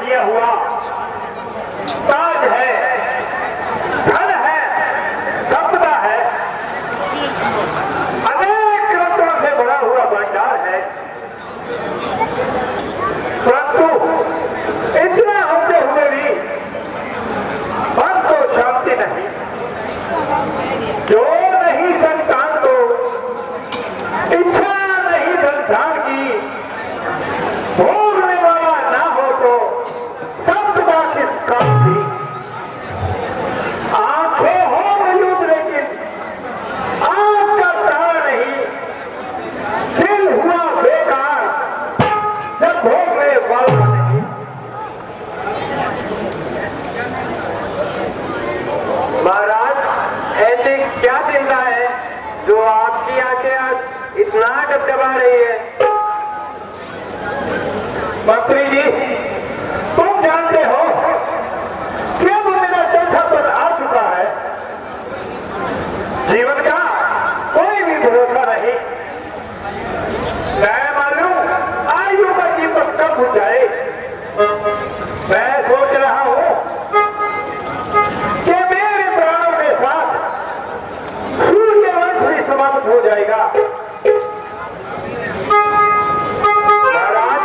किया हुआ ताज है, धन है, संपदा है, अनेक रत्नों से भरा हुआ भंडार है, परंतु इतना होते हुए भी मन को शांति नहीं। जो नहीं संतान को इच्छा नहीं धन की, भोगने वाला ना हो तो संपदा किस काम की। आंखें हो मौजूद लेकिन आंख का तारा नहीं, दिल हुआ बेकार जब भोगने वाला नहीं। महाराज, ऐसी क्या चिंता है जो आपकी आंखें आज इतना डबडबा रही है? मंत्री जी, तुम जानते हो कि अब मेरा चौथा पद आ चुका है। जीवन का कोई भी भरोसा नहीं। मैं मालूम आयु का दीपक कब बुझ जाए। मैं सोच रहा हूं कि मेरे प्राणों के साथ सूर्यवंश भी समाप्त हो जाएगा। महाराज,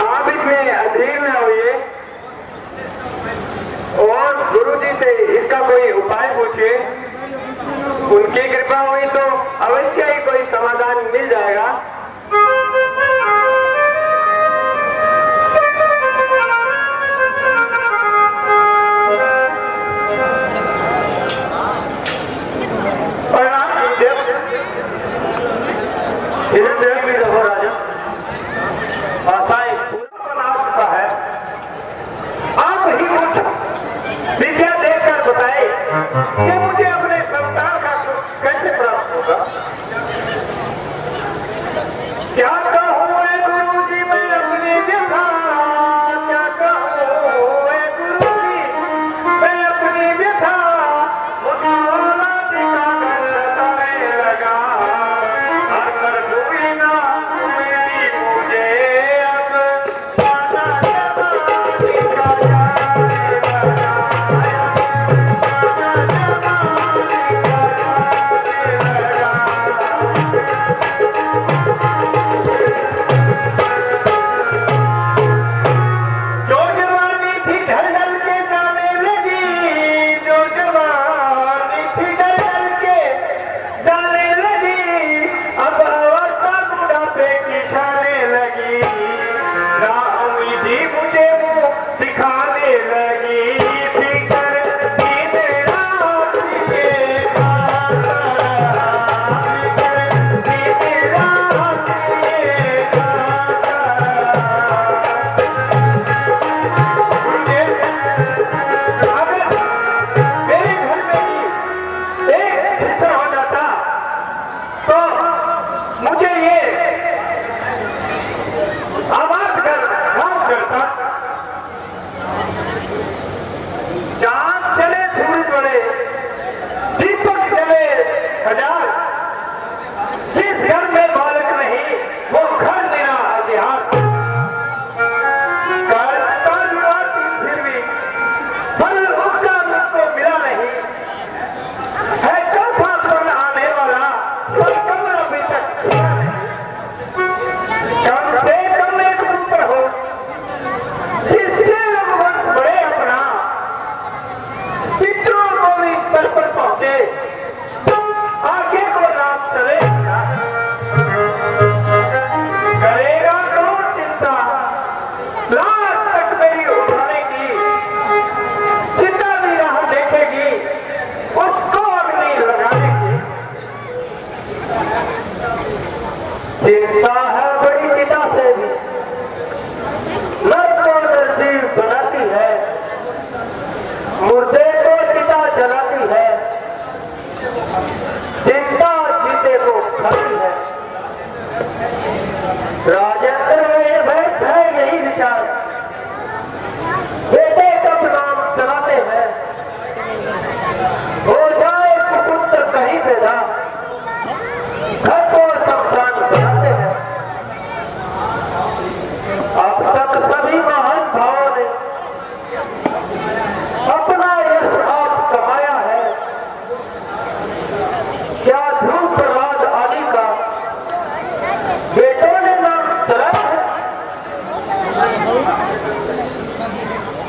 आप इसमें अधीर न होइए और गुरुजी से इसका कोई उपाय पूछिए। उनकी कृपा हुई तो अवश्य ही कोई समाधान मिल जाएगा। आप ही कुछ विद्या देकर बताए कि मुझे अपने संतान का सुख कैसे प्राप्त होगा। क्या कहूँ गुरुजी मैं अपनी व्यथा, क्या कहूँ गुरुजी मैं अपनी व्यथा, मुझे औलाद का सताने लगा। हर कर डूबी ना मेरी मुझे अब पाना जमाने का जाने लगा। पाना जमाने का जाने लगा।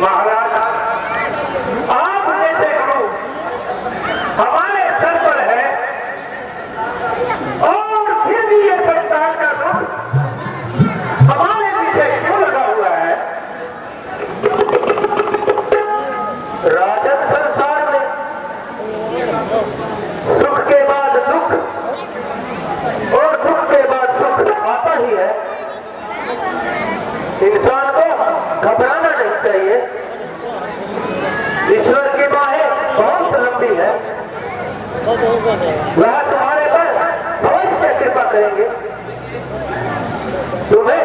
महाराज, आप जैसे गुरु हमारे सर पर है और फिर भी ये संतान का दुख हमारे पीछे क्यों लगा हुआ है? राजन संसार में सुख के बाद दुख और दुख के बाद सुख आता ही है। इंसान को घबराना नहीं चाहिए। ईश्वर की बाहें बहुत लंबी है, वह तुम्हारे पर अवश्य कृपा करेंगे। तुम्हें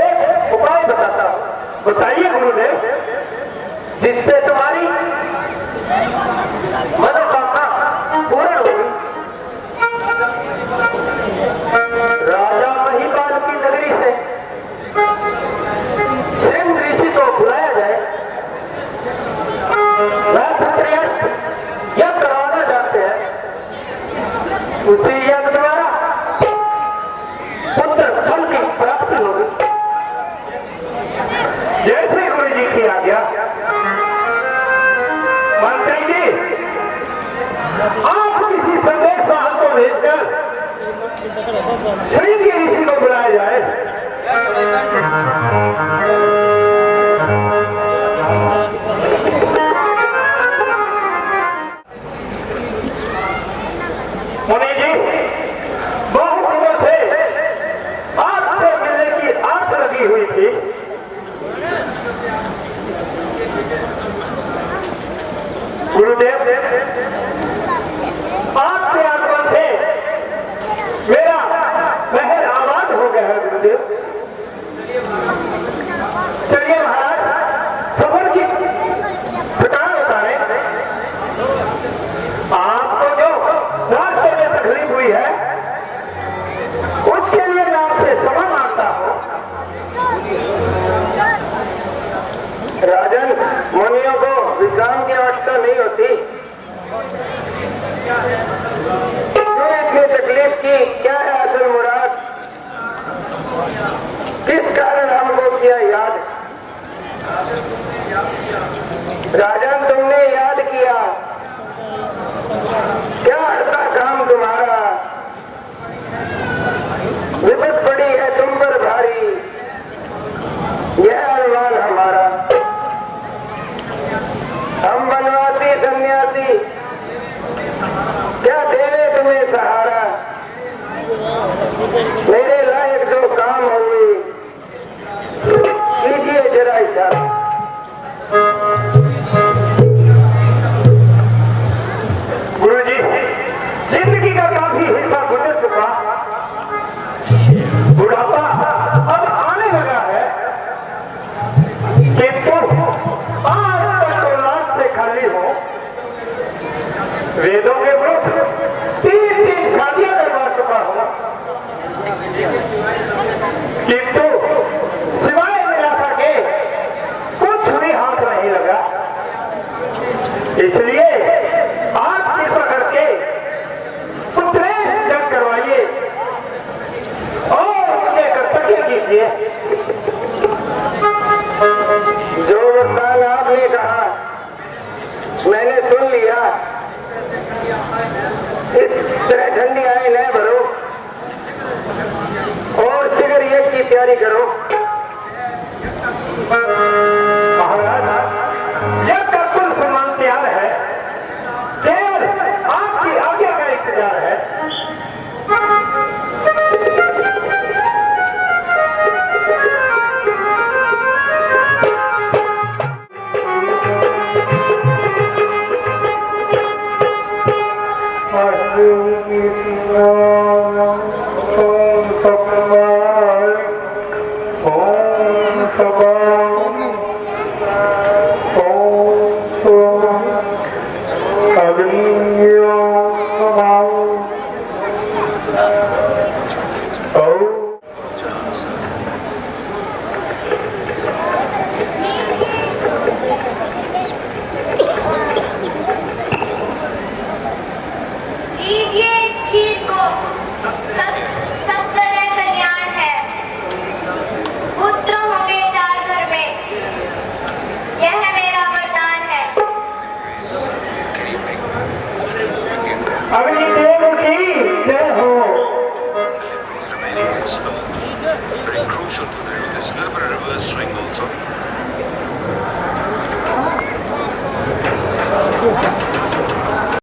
एक उपाय बताता हूं, बताइए गुरुदेव, जिससे तुम्हारी मनोकामना पूर्ण होगी। राजा महिपाल की नगरी से सिंह ऋषि को बुलाया जाए। वह क्षत्रियस्थ यज्ञ करवाना चाहते हैं। उसी यज्ञ द्वारा पुत्र फल की प्राप्ति होगी। जैसे गुरु जी की आज्ञा। मंत्री जी, आप किसी संदेश वाहन को भेजकर सिंह ऋषि को बुलाया जाए। मुनि जी, बहुत दिनों से आपसे मिलने की आस लगी हुई थी। गुरुदेव, आपके आगमन से मेरा महल आबाद हो गया है। गुरुदेव, चलिए महाराज, सफर की थकान उतारे। आपको जो रास्ते में तकलीफ हुई है उसके लिए मैं आपसे क्षमा मांगता हूं। राजन, मुनियों को विश्राम की आवश्यकता नहीं होती। क्यों इतनी तकलीफ की? क्या है असल मुराद? किस कारण हमको किया याद? राजन, तुमने याद किया, क्या अड़ता काम तुम्हारा? विपद पड़ी है तुम पर भारी, यह अनुमान हमारा। हम वनवासी सन्यासी क्या देवे तुम्हें सहारा? मेरे लायक जो काम होंगे कीजिए जरा इशारा। है